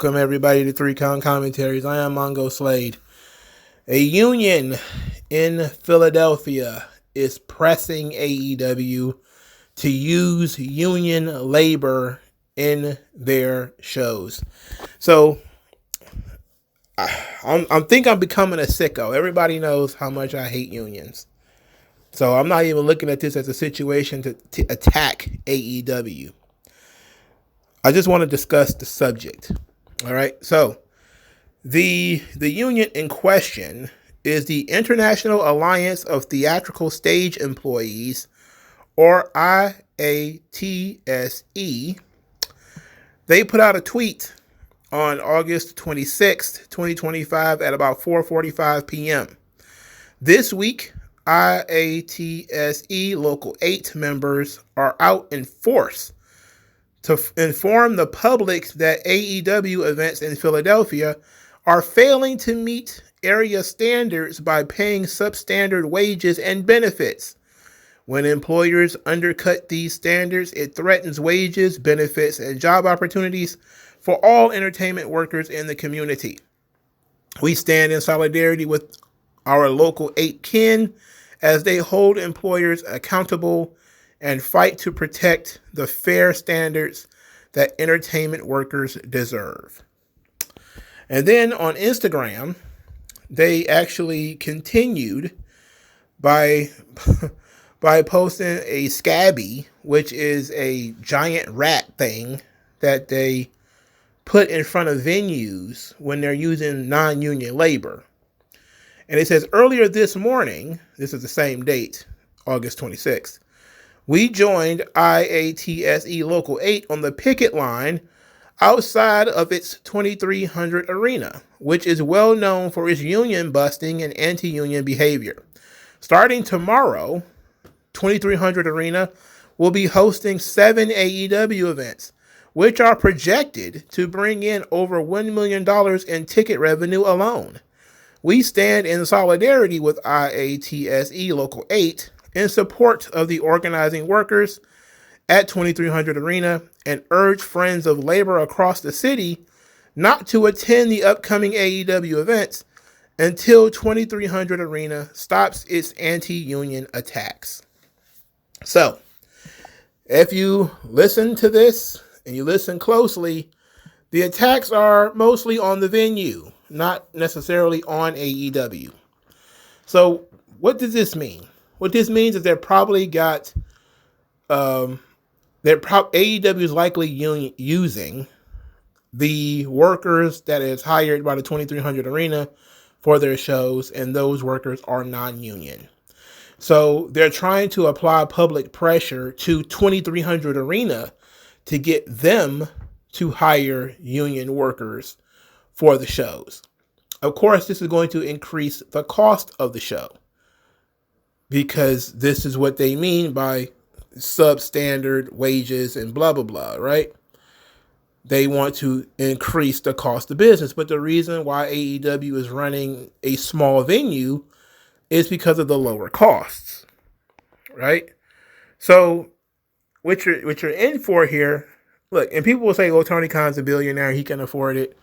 Welcome everybody to 3Con Commentaries. I am MongoSlade. A union in Philadelphia is pressing AEW to use union labor in their shows. So I think I'm becoming a sicko. Everybody knows how much I hate unions. So I'm not even looking at this as a situation to attack AEW. I just want to discuss the subject. All right. So the union in question is the International Alliance of Theatrical Stage Employees, or IATSE. They put out a tweet on August 26th, 2025 at about 4:45 p.m. This week, IATSE Local 8 members are out in force to inform the public that AEW events in Philadelphia are failing to meet area standards by paying substandard wages and benefits. When employers undercut these standards, it threatens wages, benefits, and job opportunities for all entertainment workers in the community. We stand in solidarity with our local 8 kin as they hold employers accountable and fight to protect the fair standards that entertainment workers deserve. And then on Instagram, they actually continued by posting a scabby, which is a giant rat thing that they put in front of venues when they're using non-union labor. And it says, earlier this morning, this is the same date, August 26th, we joined IATSE Local 8 on the picket line outside of its 2300 arena, which is well known for its union busting and anti-union behavior. Starting tomorrow, 2300 Arena will be hosting 7 AEW events, which are projected to bring in over $1 million in ticket revenue alone. We stand in solidarity with IATSE Local 8 in support of the organizing workers at 2300 Arena and urge friends of labor across the city not to attend the upcoming AEW events until 2300 Arena stops its anti-union attacks. So, if you listen to this and you listen closely, the attacks are mostly on the venue, not necessarily on AEW. So, what does this mean? What this means is they're probably got, AEW is likely using the workers that is hired by the 2300 Arena for their shows, and those workers are non-union. So they're trying to apply public pressure to 2300 Arena to get them to hire union workers for the shows. Of course, this is going to increase the cost of the show, because this is what they mean by substandard wages and blah, blah, blah, right? They want to increase the cost of business. But the reason why AEW is running a small venue is because of the lower costs, right? So what you're in for here, look, and people will say, well, Tony Khan's a billionaire, he can afford it.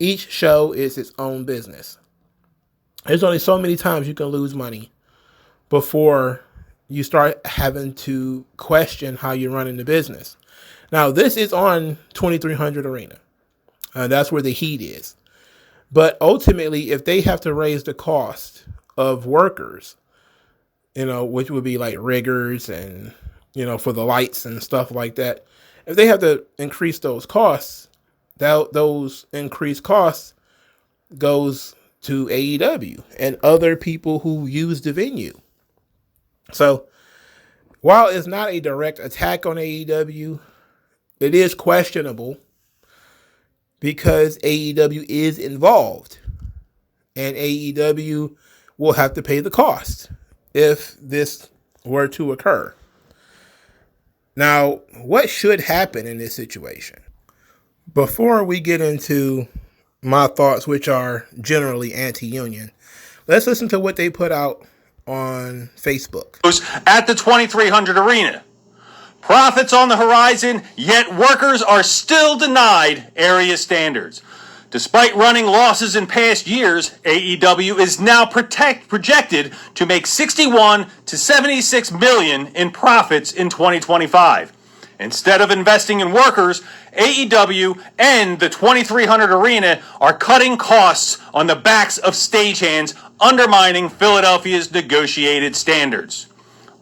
Each show is its own business. There's only so many times you can lose money before you start having to question how you're running the business. Now, this is on 2300 Arena. That's where the heat is. But ultimately, if they have to raise the cost of workers, which would be like riggers and, for the lights and stuff like that, if they have to increase those costs, those increased costs goes to AEW and other people who use the venue. So while it's not a direct attack on AEW, it is questionable because AEW is involved and AEW will have to pay the cost if this were to occur. Now, what should happen in this situation? Before we get into my thoughts, which are generally anti-union, let's listen to what they put out on Facebook. At the 2300 Arena, Profits on the horizon, yet workers are still denied area standards. Despite running losses in past years, AEW is now projected to make $61 to $76 million in profits in 2025. Instead of investing in workers, AEW and the 2300 Arena are cutting costs on the backs of stagehands, undermining Philadelphia's negotiated standards.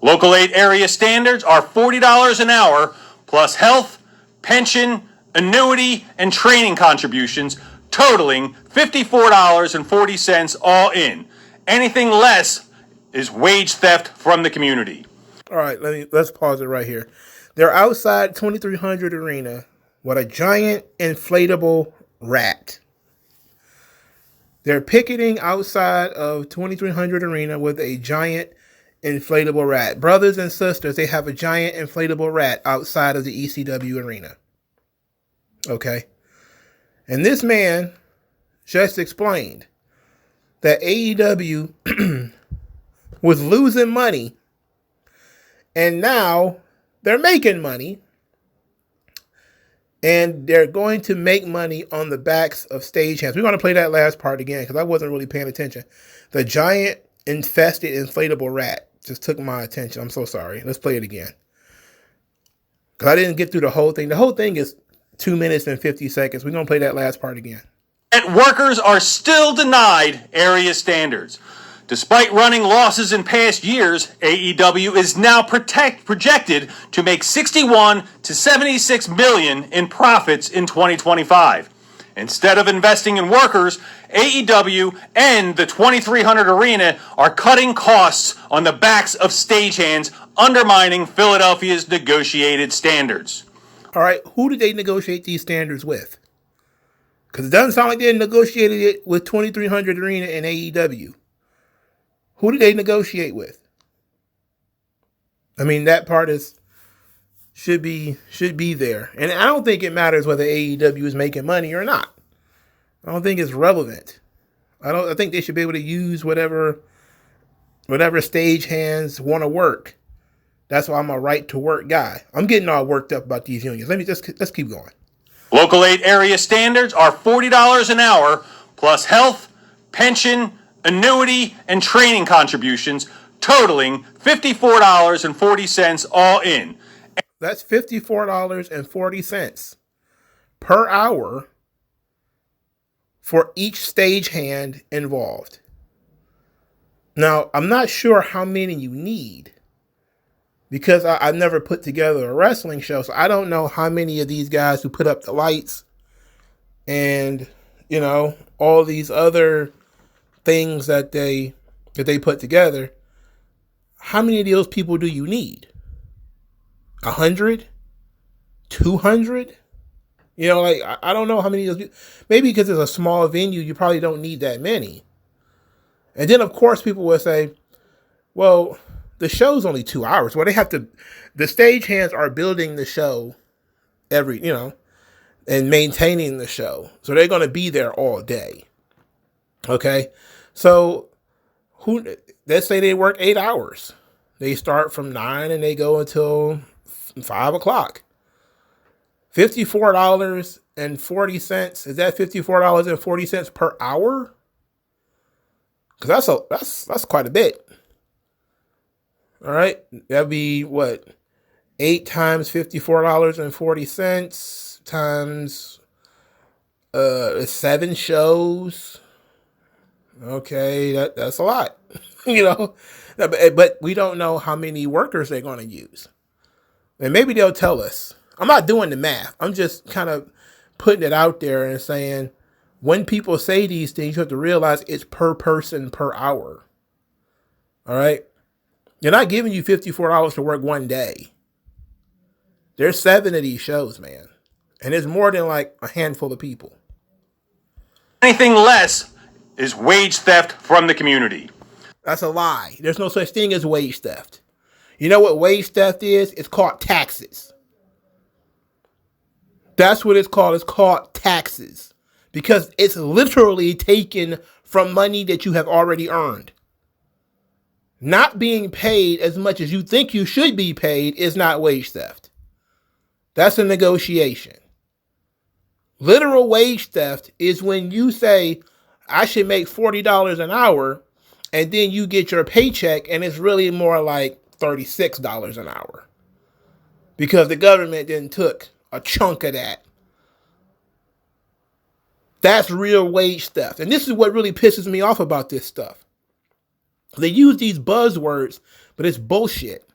Local 8 area standards are $40 an hour, plus health, pension, annuity, and training contributions, totaling $54.40 all in. Anything less is wage theft from the community. All right, let's pause it right here. They're outside 2300 Arena with a giant inflatable rat. They're picketing outside of 2300 Arena with a giant inflatable rat. Brothers and sisters, they have a giant inflatable rat outside of the ECW arena. Okay? And this man just explained that AEW was losing money, and now they're making money, and they're going to make money on the backs of stagehands. We're going to play that last part again because I wasn't really paying attention. The giant infested inflatable rat just took my attention. I'm so sorry. Let's play it again because I didn't get through the whole thing. The whole thing is 2 minutes and 50 seconds. We're going to play that last part again. Workers are still denied area standards. Despite running losses in past years, AEW is now projected to make $61 to $76 million in profits in 2025. Instead of investing in workers, AEW and the 2300 Arena are cutting costs on the backs of stagehands, undermining Philadelphia's negotiated standards. All right, who did they negotiate these standards with? Because it doesn't sound like they negotiated it with 2300 Arena and AEW. Who did they negotiate with? I mean, that part should be there. And I don't think it matters whether AEW is making money or not. I don't think it's relevant. I think they should be able to use whatever stagehands want to work. That's why I'm a right to work guy. I'm getting all worked up about these unions. Let's keep going. Local 8 area standards are $40 an hour, plus health, pension, annuity, and training contributions, totaling $54.40 all in. That's $54.40 per hour for each stagehand involved. Now, I'm not sure how many you need because I've never put together a wrestling show, so I don't know how many of these guys who put up the lights and, all these other things that they put together. How many of those people do you need? 100? 200? I don't know how many of those people. Maybe because it's a small venue, you probably don't need that many. And then, of course, people will say, well, the show's only 2 hours. Well, the stagehands are building the show and maintaining the show. So they're going to be there all day. Okay? So let's say they work 8 hours. They start from 9 and they go until 5 o'clock. $54.40. Is that $54.40 per hour? Because that's quite a bit. All right. That'd be what? 8 times $54.40 times 7 shows. Okay, that's a lot. But we don't know how many workers they're going to use. And maybe they'll tell us. I'm not doing the math. I'm just kind of putting it out there and saying, when people say these things, you have to realize it's per person per hour. All right? They're not giving you $54 to work one day. There's 7 of these shows, man. And it's more than like a handful of people. Anything less is wage theft from the community. That's a lie. There's no such thing as wage theft. You know what wage theft is? It's called taxes. That's what it's called. It's called taxes. Because it's literally taken from money that you have already earned. Not being paid as much as you think you should be paid is not wage theft. That's a negotiation. Literal wage theft is when you say, I should make $40 an hour, and then you get your paycheck and it's really more like $36 an hour. Because the government then took a chunk of that. That's real wage theft. And this is what really pisses me off about this stuff. They use these buzzwords, but it's bullshit.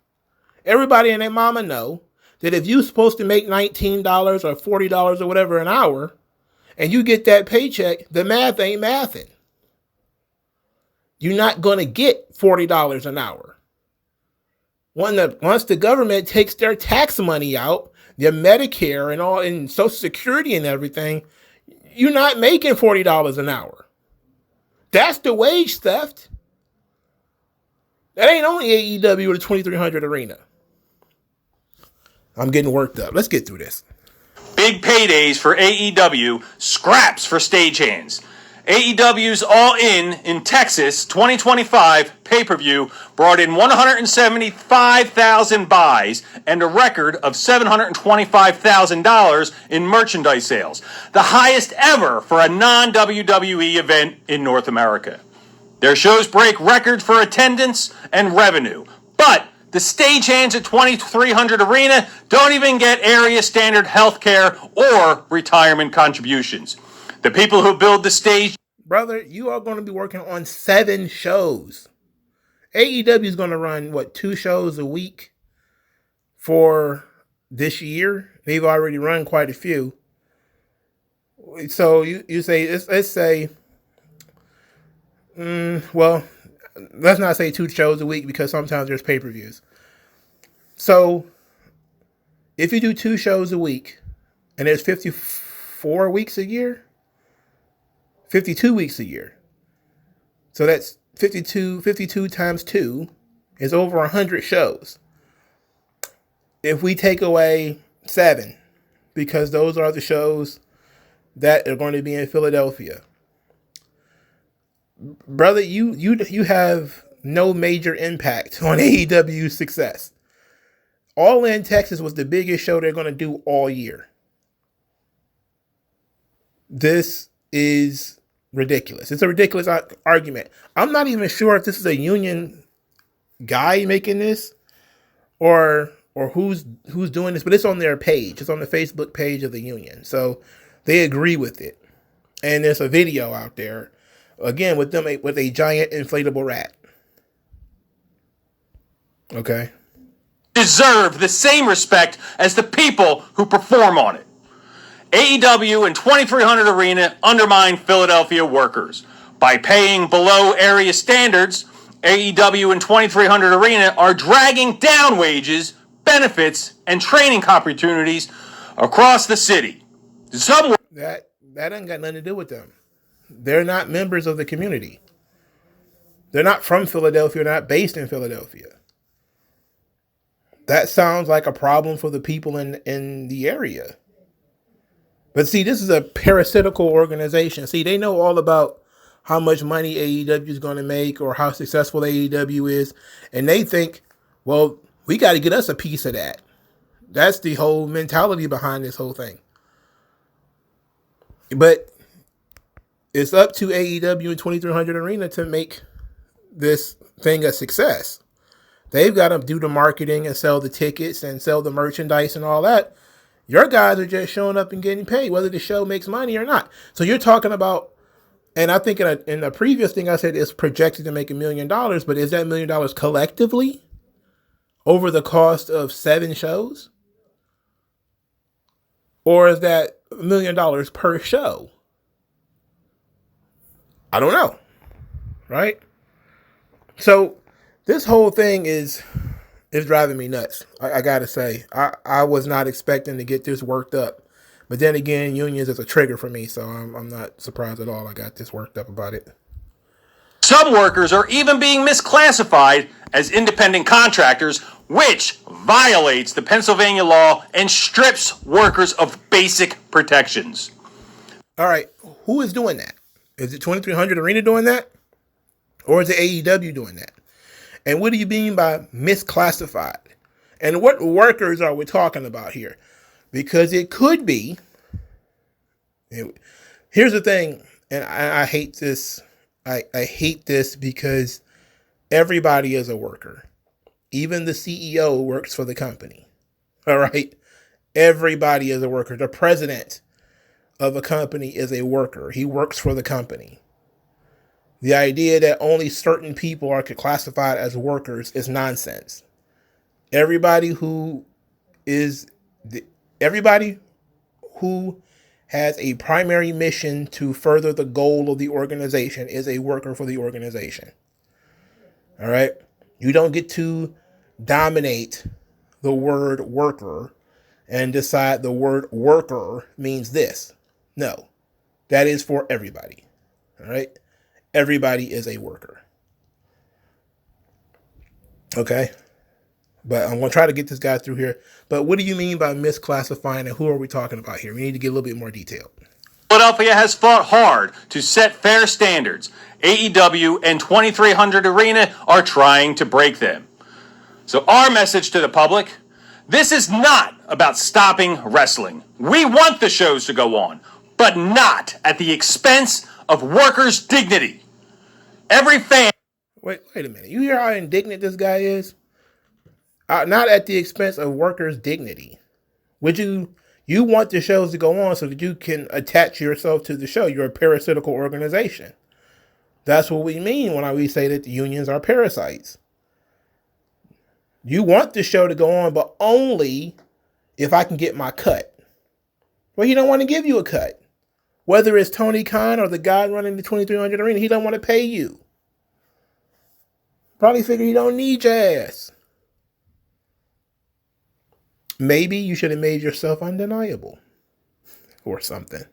Everybody and their mama know that if you're supposed to make $19 or $40 or whatever an hour, and you get that paycheck, the math ain't mathing. You're not going to get $40 an hour. Once the government takes their tax money out, their Medicare and all, and Social Security and everything, you're not making $40 an hour. That's the wage theft. That ain't only AEW or the 2300 Arena. I'm getting worked up. Let's get through this. Big paydays for AEW, scraps for stagehands. AEW's All In Texas 2025 pay-per-view brought in 175,000 buys and a record of $725,000 in merchandise sales, the highest ever for a non-WWE event in North America. Their shows break records for attendance and revenue, but the stagehands at 2300 Arena don't even get area standard health care or retirement contributions. The people who build the stage... Brother, you are going to be working on 7 shows. AEW is going to run, 2 shows a week for this year? They've already run quite a few. So you say, let's say, well, let's not say 2 shows a week because sometimes there's pay-per-views. So if you do 2 shows a week and there's 54 weeks a year, 52 weeks a year. So that's 52 times 2 is over 100 shows. If we take away 7, because those are the shows that are going to be in Philadelphia, brother, you have no major impact on AEW's success. All In Texas was the biggest show they're going to do all year. This is ridiculous. It's a ridiculous argument. I'm not even sure if this is a union guy making this or who's doing this, but it's on their page. It's on the Facebook page of the union. So they agree with it. And there's a video out there, again, with them with a giant inflatable rat. Okay. Deserve the same respect as the people who perform on it. AEW and 2300 Arena undermine Philadelphia workers. By paying below area standards, AEW and 2300 Arena are dragging down wages, benefits, and training opportunities across the city. That ain't got nothing to do with them. They're not members of the community. They're not from Philadelphia, not based in Philadelphia. That sounds like a problem for the people in the area. But see, this is a parasitical organization. See, they know all about how much money AEW is going to make or how successful AEW is. And they think, well, we got to get us a piece of that. That's the whole mentality behind this whole thing. But it's up to AEW and 2300 Arena to make this thing a success. They've got to do the marketing and sell the tickets and sell the merchandise and all that. Your guys are just showing up and getting paid, whether the show makes money or not. So you're talking about, and I think in the previous thing I said it's projected to make $1 million, but is that $1 million collectively over the cost of 7 shows? Or is that $1 million per show? I don't know. Right? So this whole thing is driving me nuts. I gotta say, I was not expecting to get this worked up, but then again, unions is a trigger for me, so I'm not surprised at all. I got this worked up about it. Some workers are even being misclassified as independent contractors, which violates the Pennsylvania law and strips workers of basic protections. All right, who is doing that? Is it 2300 Arena doing that? Or is it AEW doing that? And what do you mean by misclassified? And what workers are we talking about here? Because it could be. Here's the thing, and I hate this. I hate this because everybody is a worker. Even the CEO works for the company. All right? Everybody is a worker. The president of a company is a worker. He works for the company. The idea that only certain people are classified as workers is nonsense. Everybody who has a primary mission to further the goal of the organization is a worker for the organization. All right? You don't get to dominate the word worker and decide the word worker means this. No, that is for everybody. All right? Everybody is a worker. Okay? But I'm going to try to get this guy through here. But what do you mean by misclassifying, and who are we talking about here? We need to get a little bit more detailed. Philadelphia has fought hard to set fair standards. AEW and 2300 Arena are trying to break them. So our message to the public, this is not about stopping wrestling. We want the shows to go on, but not at the expense of workers' dignity. Every fan... Wait a minute. You hear how indignant this guy is? Not at the expense of workers' dignity. You want the shows to go on so that you can attach yourself to the show. You're a parasitical organization. That's what we mean when we say that the unions are parasites. You want the show to go on, but only if I can get my cut. Well, he don't want to give you a cut. Whether it's Tony Khan or the guy running the 2300 Arena, he don't want to pay you. Probably figure he don't need your ass. Maybe you should have made yourself undeniable or something.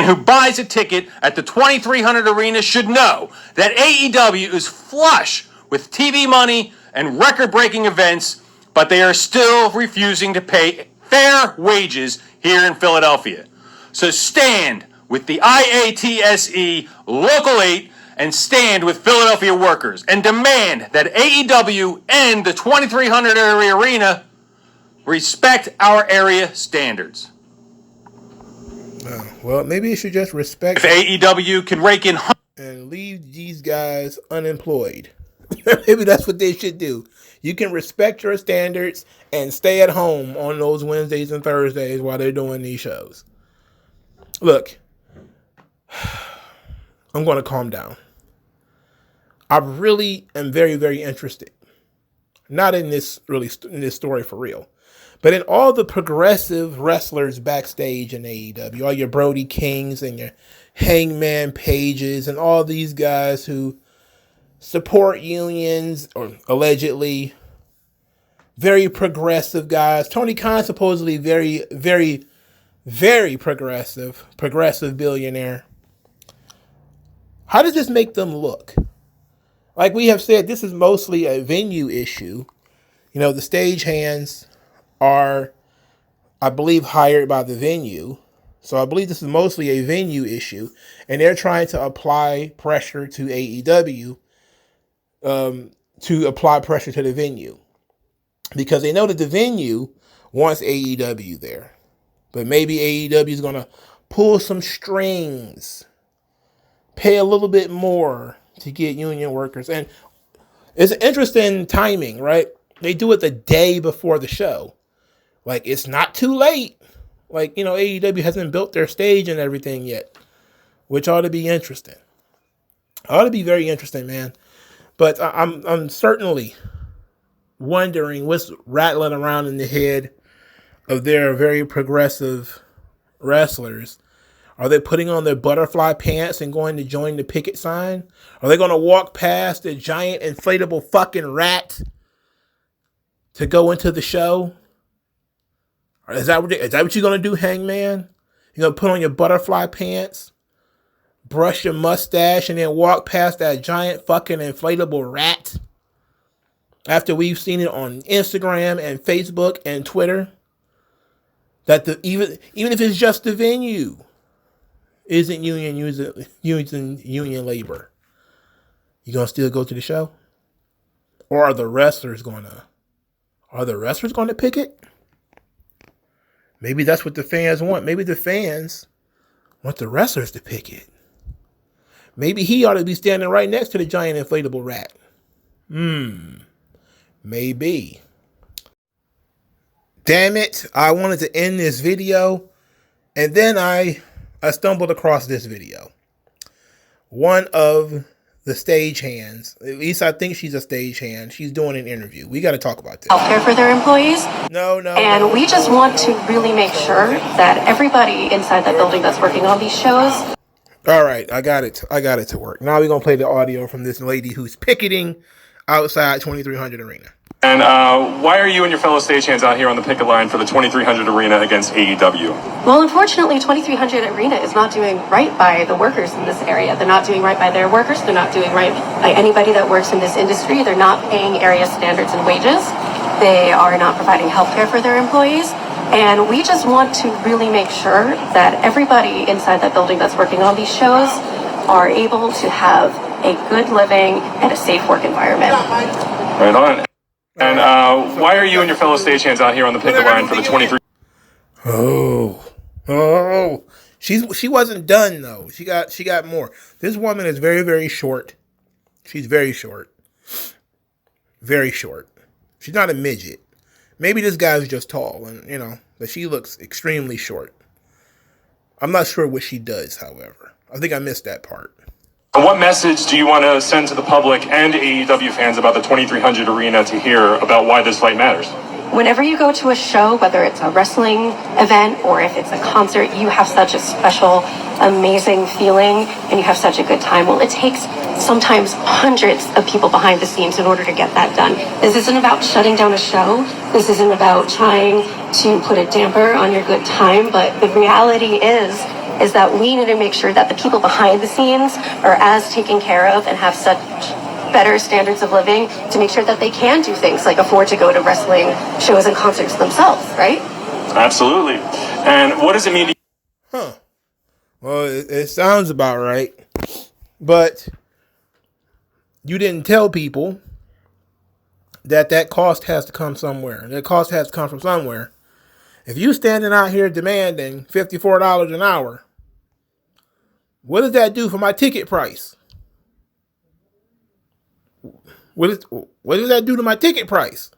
Who buys a ticket at the 2300 Arena should know that AEW is flush with TV money and record-breaking events, but they are still refusing to pay fair wages here in Philadelphia. So stand with the IATSE Local 8 and stand with Philadelphia workers and demand that AEW and the 2300 Arena respect our area standards. Well, maybe you should just respect... If AEW can rake in... and leave these guys unemployed. Maybe that's what they should do. You can respect your standards and stay at home on those Wednesdays and Thursdays while they're doing these shows. Look, I'm going to calm down. I really am very, very interested. Not in this story for real. But in all the progressive wrestlers backstage in AEW, all your Brody Kings and your Hangman Pages and all these guys who support unions, or allegedly very progressive guys. Tony Khan supposedly very, very, very progressive billionaire. How does this make them look? Like we have said, this is mostly a venue issue. You know, the stagehands are, I believe, hired by the venue. So I believe this is mostly a venue issue. And they're trying to apply pressure to AEW to apply pressure to the venue. Because they know that the venue wants AEW there. But maybe AEW is going to pull some strings, pay a little bit more to get union workers. And it's interesting timing, right? They do it the day before the show. Like, it's not too late. Like, you know, AEW hasn't built their stage and everything yet, which ought to be interesting. Ought to be very interesting, man. But I'm certainly wondering what's rattling around in the head of their very progressive wrestlers. Are they putting on their butterfly pants and going to join the picket sign? Are they going to walk past the giant inflatable fucking rat to go into the show? Is that what you're going to do, Hangman? You're going to put on your butterfly pants, brush your mustache, and then walk past that giant fucking inflatable rat? After we've seen it on Instagram and Facebook and Twitter, that even if it's just the venue isn't using union labor, you gonna still go to the show? Or are the wrestlers gonna picket? Maybe that's what the fans want. Maybe the fans want the wrestlers to picket. Maybe he ought to be standing right next to the giant inflatable rat. Maybe. Damn it. I wanted to end this video. And then I stumbled across this video. One of the stagehands, at least I think she's a stagehand, she's doing an interview. We got to talk about this. Healthcare for their employees. No. We just want to really make sure that everybody inside that building that's working on these shows. All right, I got it to work. Now we're going to play the audio from this lady who's picketing outside 2300 Arena. And why are you and your fellow stagehands out here on the picket line for the 2300 Arena against AEW? Well, unfortunately, 2300 Arena is not doing right by the workers in this area. They're not doing right by their workers. They're not doing right by anybody that works in this industry. They're not paying area standards and wages. They are not providing health care for their employees. And we just want to really make sure that everybody inside that building that's working on these shows are able to have a good living and a safe work environment. Right on. And why are you and your fellow stagehands out here on the picket line for the 23? She wasn't done though. She got more. This woman is very, very short. She's very short. Very short. She's not a midget. Maybe this guy's just tall, and but she looks extremely short. I'm not sure what she does, however. I think I missed that part. What message do you want to send to the public and AEW fans about the 2300 Arena to hear about why this fight matters? Whenever you go to a show, whether it's a wrestling event or if it's a concert, you have such a special, amazing feeling and you have such a good time. Well, it takes sometimes hundreds of people behind the scenes in order to get that done. This isn't about shutting down a show. This isn't about trying to put a damper on your good time, but the reality is that we need to make sure that the people behind the scenes are as taken care of and have such better standards of living to make sure that they can do things like afford to go to wrestling shows and concerts themselves, right? Absolutely. And what does it mean to Well, it sounds about right. But you didn't tell people that cost has to come somewhere. That cost has to come from somewhere. If you standing out here demanding $54 an hour, what does that do for my ticket price? What does that do to my ticket price?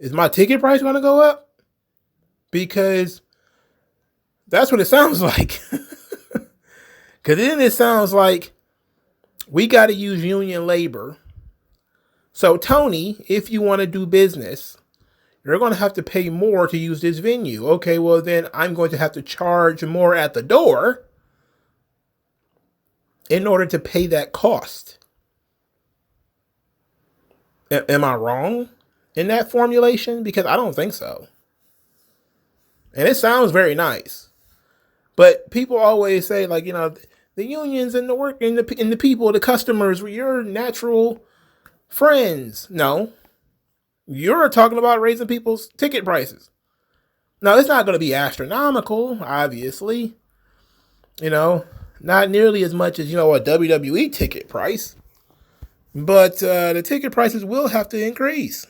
Is my ticket price going to go up? Because that's what it sounds like. Because then it sounds like we got to use union labor. So, Tony, if you want to do business, you're going to have to pay more to use this venue. Okay, well, then I'm going to have to charge more at the door in order to pay that cost. Am I wrong in that formulation? Because I don't think so. And it sounds very nice. But people always say, like, the unions and the work and the people, the customers, your natural friends. No. You're talking about raising people's ticket prices. Now, it's not going to be astronomical, obviously. Not nearly as much as, a WWE ticket price. But the ticket prices will have to increase.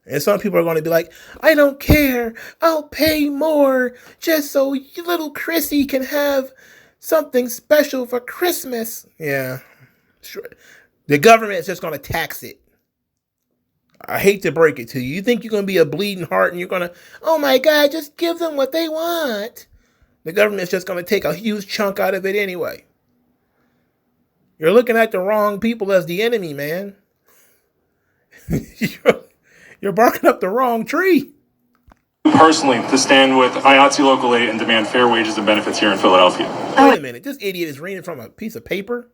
And some people are going to be like, I don't care. I'll pay more just so little Chrissy can have something special for Christmas. Yeah. Sure. The government is just going to tax it. I hate to break it to you. You think you're going to be a bleeding heart and you're going to, oh my God, just give them what they want. The government's just going to take a huge chunk out of it anyway. You're looking at the wrong people as the enemy, man. You're barking up the wrong tree. personally to stand with IATSE Local 8 and demand fair wages and benefits here in Philadelphia? Wait a minute. This idiot is reading from a piece of paper?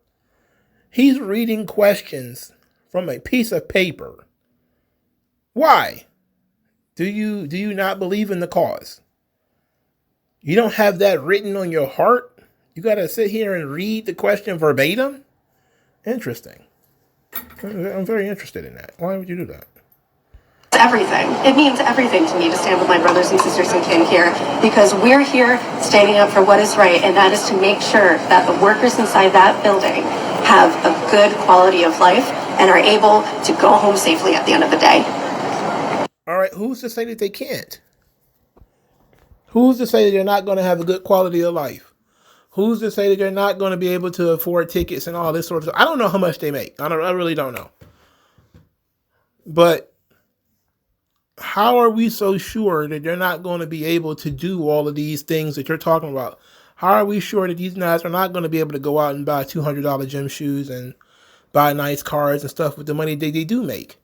He's reading questions from a piece of paper. Why? Do you not believe in the cause? You don't have that written on your heart? You got to sit here and read the question verbatim? Interesting. I'm very interested in that. Why would you do that? Everything. It means everything to me to stand with my brothers and sisters and kin here, because we're here standing up for what is right, and that is to make sure that the workers inside that building have a good quality of life and are able to go home safely at the end of the day. All right, who's to say that they can't? Who's to say that they're not going to have a good quality of life? Who's to say that they're not going to be able to afford tickets and all this sort of stuff? I don't know how much they make. I really don't know. But how are we so sure that they're not going to be able to do all of these things that you're talking about? How are we sure that these guys are not going to be able to go out and buy $200 gym shoes and buy nice cars and stuff with the money they do make?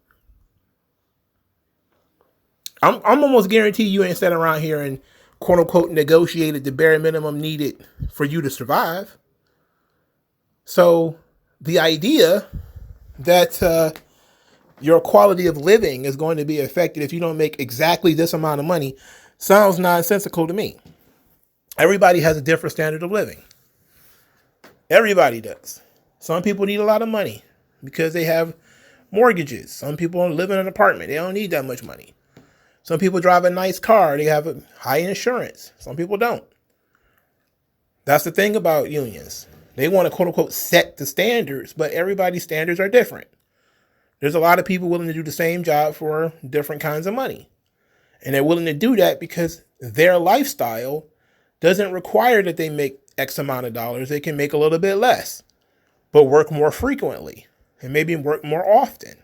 I'm almost guarantee you ain't sitting around here and quote unquote negotiated the bare minimum needed for you to survive. So the idea that your quality of living is going to be affected if you don't make exactly this amount of money sounds nonsensical to me. Everybody has a different standard of living. Everybody does. Some people need a lot of money because they have mortgages. Some people live in an apartment. They don't need that much money. Some people drive a nice car. They have a high insurance. Some people don't. That's the thing about unions. They want to quote unquote set the standards, but everybody's standards are different. There's a lot of people willing to do the same job for different kinds of money. And they're willing to do that because their lifestyle doesn't require that they make X amount of dollars. They can make a little bit less, but work more frequently and maybe work more often.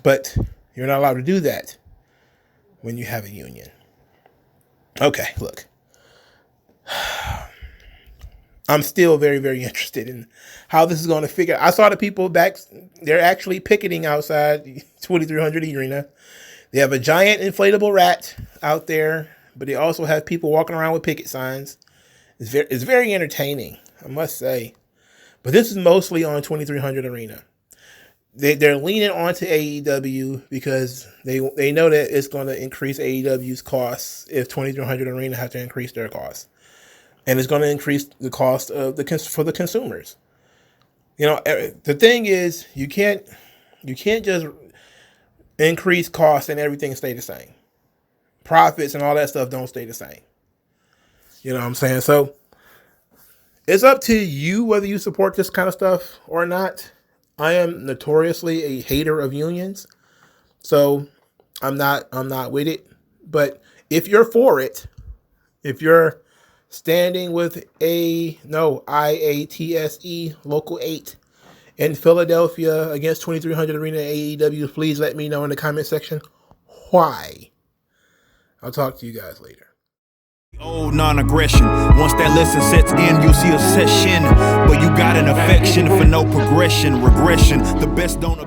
But you're not allowed to do that when you have a union. Okay, look. I'm still very, very interested in how this is going to figure out. I saw the people back. They're actually picketing outside 2300 Arena. They have a giant inflatable rat out there, but they also have people walking around with picket signs. It's very entertaining, I must say. But this is mostly on 2300 Arena. They're leaning onto AEW because they know that it's going to increase AEW's costs if 2300 Arena has to increase their costs. And it's going to increase the cost of for the consumers. You know, the thing is, you can't just increase costs and everything stay the same. Profits and all that stuff don't stay the same. You know what I'm saying? So it's up to you whether you support this kind of stuff or not. I am notoriously a hater of unions, so I'm not with it. But if you're for it, if you're standing with IATSE Local 8 in Philadelphia against 2300 Arena AEW, please let me know in the comment section why. I'll talk to you guys later. Old non-aggression. Once that lesson sets in, you'll see a session. But you got an affection for no progression, regression. The best don't